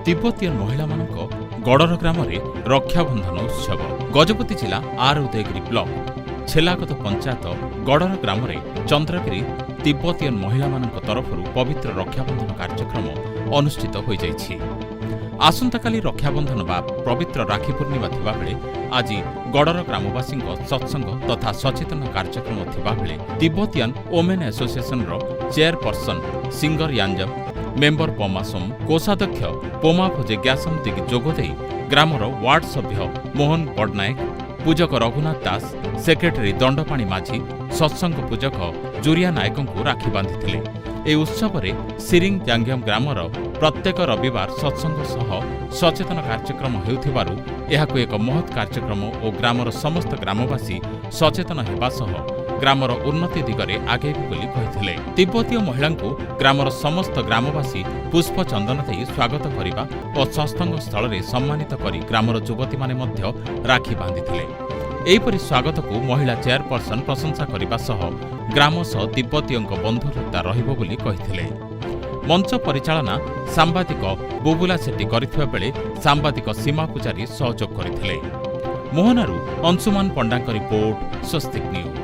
Tibetan महिला गड़र ग्राम रक्षाबंधन उत्सव गजपति जिला आर उदयगिरी ब्लॉक छेलागत पंचायत गड़र ग्राम चंद्रगिरी तिब्बतीयन महिला तरफ पवित्र रक्षाबंधन कार्यक्रम अनुष्ठित हो जाइछि। आसंताकाली रक्षाबंधन बा पवित्र राखी पूर्णिमा थिबा बेले आज गड़र ग्रामवासी सत्संग तथा सचेतन कार्यक्रम थिबा बेले तिब्बतीयन वोमेन एसोसिएशन रो चेयरपर्सन सिंगर यांजम मेंबर पमासोम कोषाध्यक्ष पोमा भोजे ग्यासम दिगी जोगदे ग्रामर वार्ड सभ्य मोहन पटनायक पूजक रघुनाथ दास सेक्रेटरी दंडपाणी माझी सत्संग पूजक जुरिया नायक को राखी बांधिथिले। ए उत्सव में सिरिंग जांगियम ग्रामर प्रत्येक रविवार सत्संग सह सचेतन कार्यक्रम हेउथिबारु एहाकु एक महत् कार्यक्रम और ग्रामर समस्त ग्रामवासी सचेतन हेबा सह ग्रामर उन्नति दिगरे आगेबी बोली कहिथिले। तिब्बतीय महिला ग्रामर समस्त ग्रामवासी पुष्प चंदन दे स्वागत करिबा और सत्संग स्थल में सम्मानित करी ग्रामर युवती माने मध्य राखी बांधिथिले। एहिपरि स्वागत को महिला चेयरपर्सन प्रशंसा करिबा सह ग्राम सह तिब्बतीय बंधुता रहिबो बोली कहिथिले। मंच परिचालना सांबादिक बुबुला सेट्टी करिथिबा बेले सांबादिक सीमा पूजारी सहयोग करिथिले। मोहनारू अंशुमान पंडाଙ୍କ रिपोर्ट स्वस्तिक न्यूज।